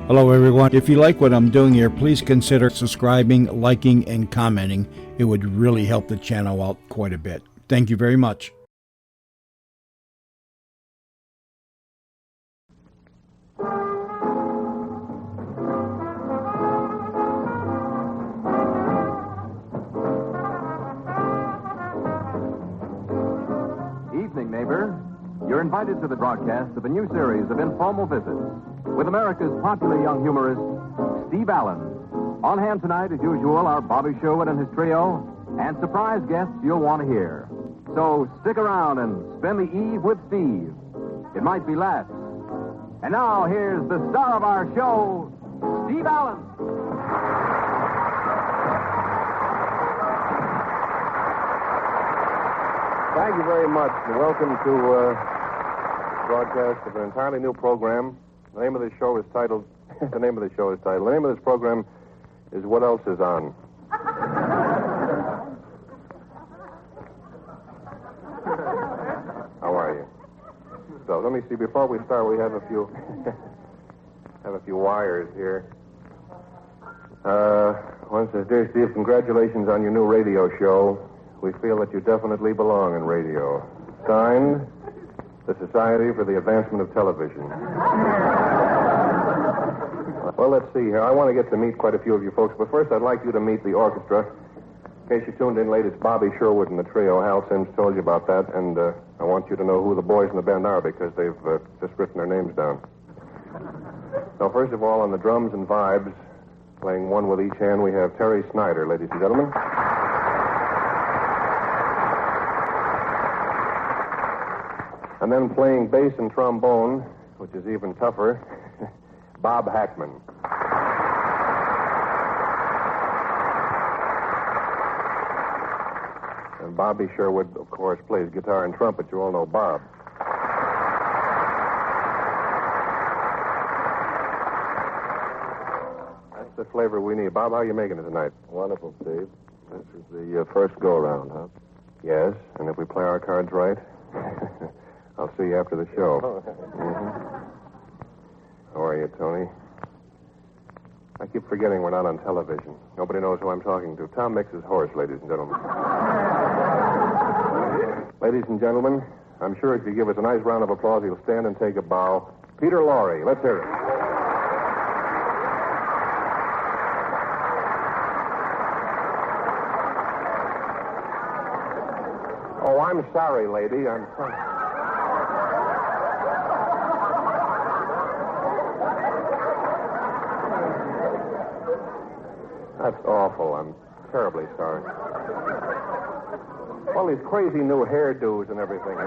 Hello, everyone. If you like what I'm doing here, please consider subscribing, liking, and commenting. It would really help the channel out quite a bit. Thank you very much. Evening, neighbor. You're invited to the broadcast of a new series of informal visits with America's popular young humorist, Steve Allen. On hand tonight, as usual, are Bobby Sherwood and his trio, and surprise guests you'll want to hear. So stick around and spend the eve with Steve. It might be last. And now, here's the star of our show, Steve Allen. Thank you very much, and welcome to broadcast of an entirely new program. The name of this program is What Else Is On. How are you? So let me see. Before we start, we have a few wires here. One says, "Dear Steve, congratulations on your new radio show. We feel that you definitely belong in radio. Signed, the Society for the Advancement of Television." Well, let's see here. I want to get to meet quite a few of you folks, but first I'd like you to meet the orchestra. In case you tuned in late, it's Bobby Sherwood and the trio. Hal Sims told you about that, and I want you to know who the boys in the band are because they've just written their names down. So first of all, on the drums and vibes, playing one with each hand, we have Terry Snyder, ladies and gentlemen. And then playing bass and trombone, which is even tougher, Bob Hackman. And Bobby Sherwood, of course, plays guitar and trumpet. You all know Bob. That's the flavor we need. Bob, how are you making it tonight? Wonderful, Steve. This is the first go-around, huh? Yes, and if we play our cards right... I'll see you after the show. Mm-hmm. How are you, Tony? I keep forgetting we're not on television. Nobody knows who I'm talking to. Tom Mix's horse, ladies and gentlemen. Ladies and gentlemen, I'm sure if you give us a nice round of applause, he'll stand and take a bow. Peter Lorre, let's hear it. Oh, I'm sorry, lady. I'm sorry. That's awful. I'm terribly sorry. Well, these crazy new hairdos and everything.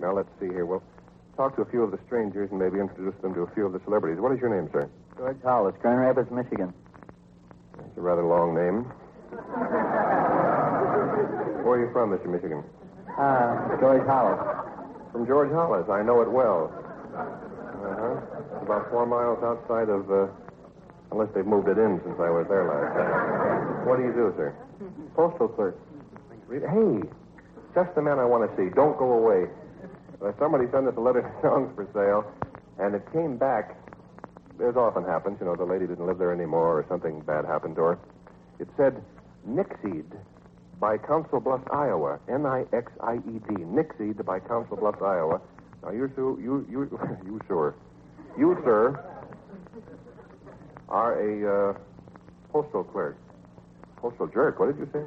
Now, let's see here. We'll talk to a few of the strangers and maybe introduce them to a few of the celebrities. What is your name, sir? George Hollis, Grand Rapids, Michigan. That's a rather long name. Where are you from, Mr. Michigan? George Hollis. From George Hollis. I know it well. Uh-huh. About 4 miles outside of, unless they've moved it in since I was there last time. What do you do, sir? Postal clerk. Hey, just the man I want to see. Don't go away. Somebody sent us a letter to songs for sale, and it came back. As often happens, the lady didn't live there anymore or something bad happened to her. It said, Nixied by Council Bluffs, Iowa. Nixed. Nixied by Council Bluffs, Iowa. Now, you, sir, are a postal clerk. Postal jerk, what did you say?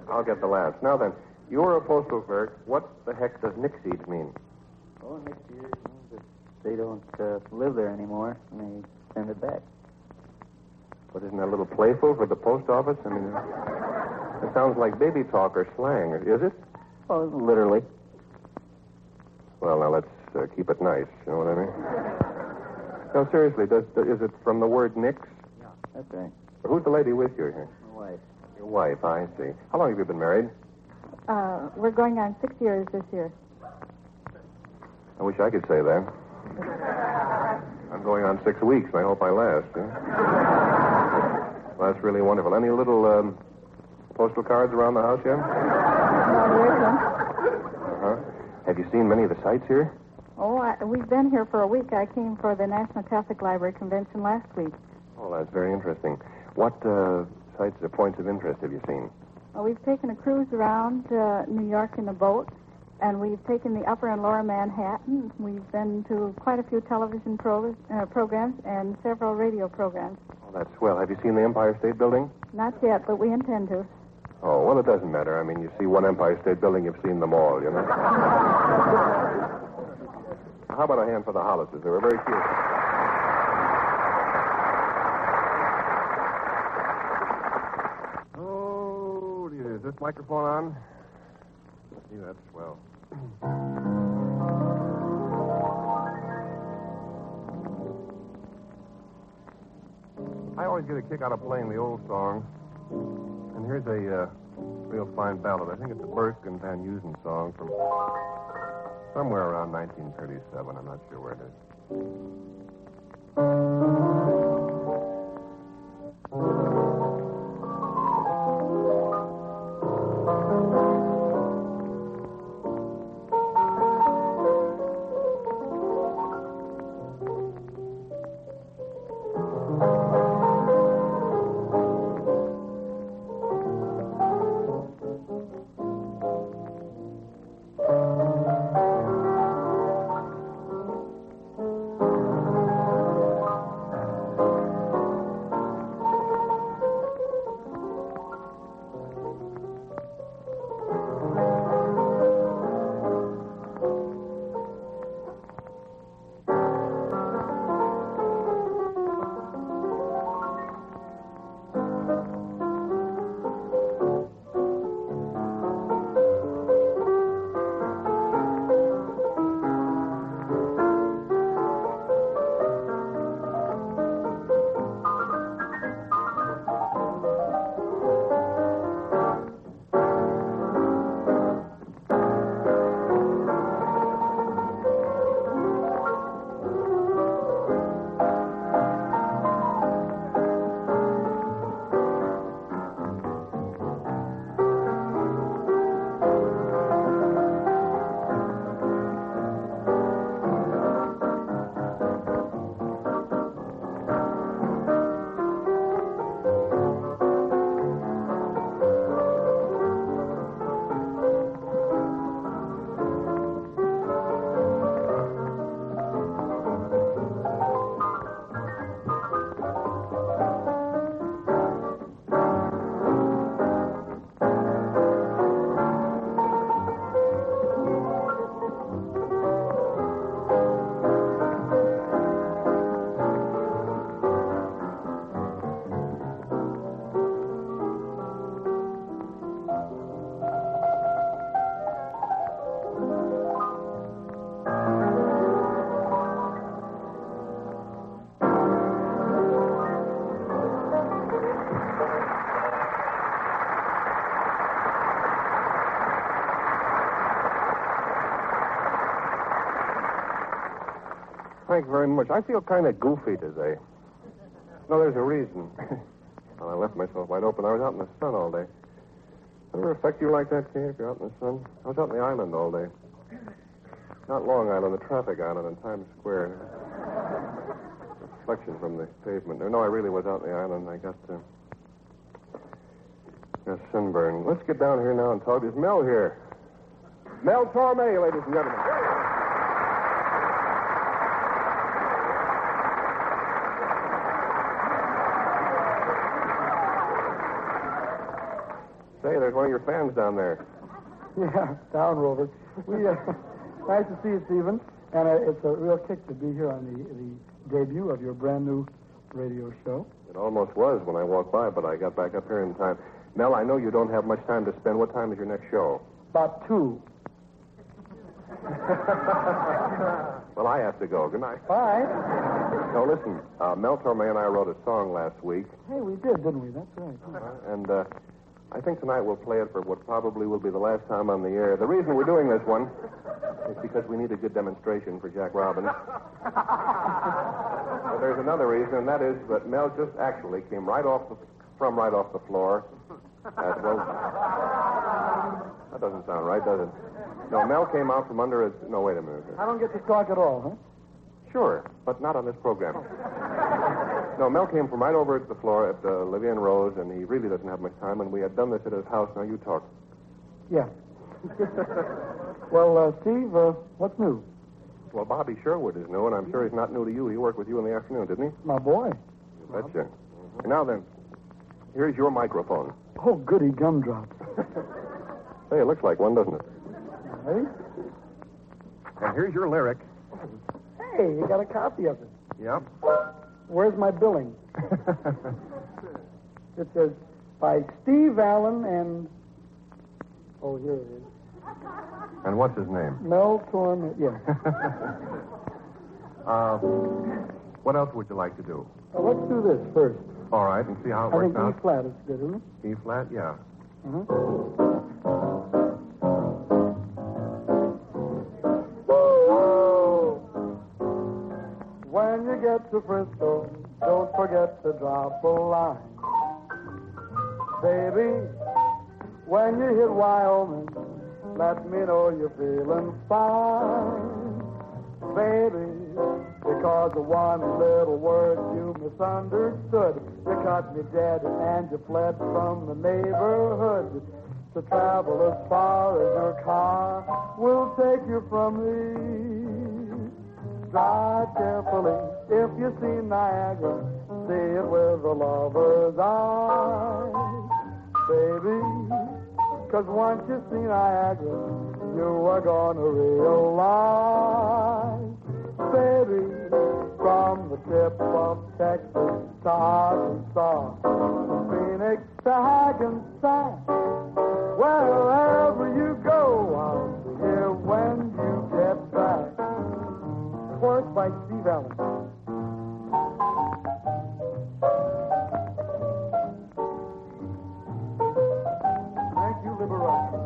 I'll get the last. Now then, you're a postal clerk. What the heck does Nixied mean? Oh, next year means that they don't live there anymore, and they send it back. But isn't that a little playful for the post office? I mean, it sounds like baby talk or slang. Is it? Oh, literally. Well, now let's keep it nice. You know what I mean? No, seriously, is it from the word nix? Yeah, that's right. Who's the lady with you here? My wife. Your wife, I see. How long have you been married? We're going on 6 years this year. I wish I could say that. I'm going on 6 weeks. I hope I last. Well, that's really wonderful. Any little postal cards around the house yet? No, there isn't. Uh-huh. Have Have you seen many of the sights here? Oh, we've been here for a week. I came for the National Catholic Library Convention last week. Oh, that's very interesting. What sights or points of interest have you seen? Well, we've taken a cruise around New York in a boat, and we've taken the upper and lower Manhattan. We've been to quite a few television programs and several radio programs. Oh, that's swell. Have you seen the Empire State Building? Not yet, but we intend to. Oh, well, it doesn't matter. I mean, you see one Empire State Building, you've seen them all, you know? How about a hand for the Hollises? They were very cute. Oh, dear. Is this microphone on? Yeah, that's swell. I always get a kick out of playing the old songs. And here's a real fine ballad. I think it's a Burke and Van Heusen song from somewhere around 1937. I'm not sure where it is. Thank you very much. I feel kind of goofy today. No, there's a reason. Well, I left myself wide open. I was out in the sun all day. Ever affect you like that, Kay, if you're out in the sun? I was out in the island all day. Not Long Island, the traffic island in Times Square. Reflection from the pavement. No, I really was out in the island. I got sunburn. Let's get down here now and talk. Is Mel here? Mel Torme, ladies and gentlemen. Say, there's one of your fans down there. Yeah, down, Rover. Nice to see you, Stephen. And it's a real kick to be here on the debut of your brand new radio show. It almost was when I walked by, but I got back up here in time. Mel, I know you don't have much time to spend. What time is your next show? About 2. Well, I have to go. Good night. Bye. No, listen. Mel Torme and I wrote a song last week. Hey, we did, didn't we? That's right. And I think tonight we'll play it for what probably will be the last time on the air. The reason we're doing this one is because we need a good demonstration for Jack Robbins. But there's another reason, and that is that Mel just actually came right off the floor. Well, that doesn't sound right, does it? No, Mel came out from under his... No, wait a minute. I don't get to talk at all, huh? Sure, but not on this program. No, Mel came from right over at the floor at Olivia and Rose, and he really doesn't have much time, and we had done this at his house. Now you talk. Yeah. Well, Steve, what's new? Well, Bobby Sherwood is new, and I'm sure he's not new to you. He worked with you in the afternoon, didn't he? My boy. You betcha. And now then, here's your microphone. Oh, goody gumdrops. Hey, it looks like one, doesn't it? Hey? And here's your lyric. Hey, you got a copy of it. Yep. Where's my billing? It says, by Steve Allen and... Oh, here it is. And what's his name? Mel Torme. Yeah. What else would you like to do? Let's do this first. All right, and see how it I works think out. E flat is good, isn't it? E flat, yeah. When you get to Frisco, don't forget to drop a line. Baby, when you hit Wyoming, let me know you're feeling fine. Baby, because of one little word you misunderstood, you cut me dead and you fled from the neighborhood. To travel as far as your car will take you from me. Drive carefully. If you see Niagara, see it with a lover's eye. Baby, 'cause once you see Niagara, you are gonna realize. Baby, from the tip of Texas to Arkansas, from Phoenix to Hackensack, wherever you go, I'll be here when you get back. Chorus by Steve Allen. Thank you, Liberace.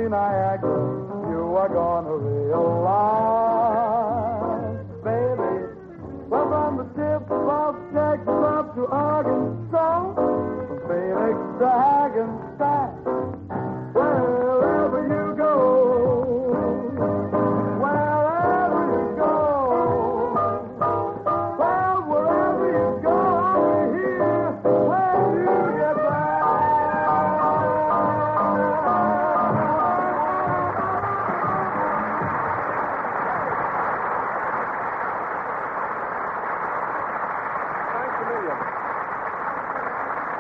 Niagara, you are gonna realize, baby, well, from the tip of Texas up to Arkansas, from Phoenix to Hackensack, wherever you go, wherever you go, well, wherever you go, I'll be here when you get back.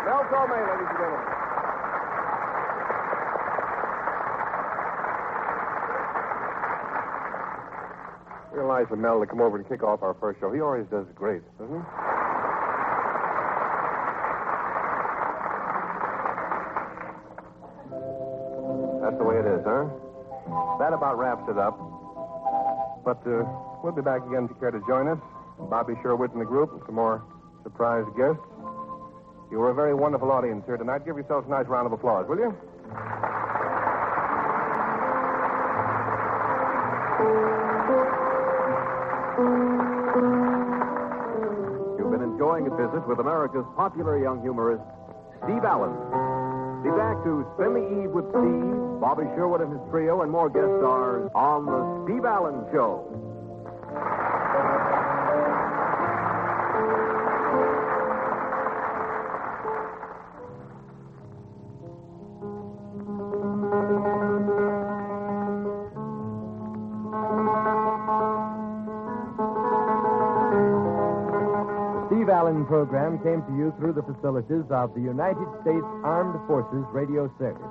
Mel Torme, ladies and gentlemen. Realize for Mel to come over and kick off our first show. He always does great, doesn't he? That's the way it is, huh? That about wraps it up. But we'll be back again if you care to join us. Bobby Sherwood and the group and some more surprise guests. You were a very wonderful audience here tonight. Give yourselves a nice round of applause, will you? You've been enjoying a visit with America's popular young humorist, Steve Allen. Be back to spend the eve with Steve, Bobby Sherwood and his trio, and more guest stars on The Steve Allen Show. Steve Allen program came to you through the facilities of the United States Armed Forces Radio Service.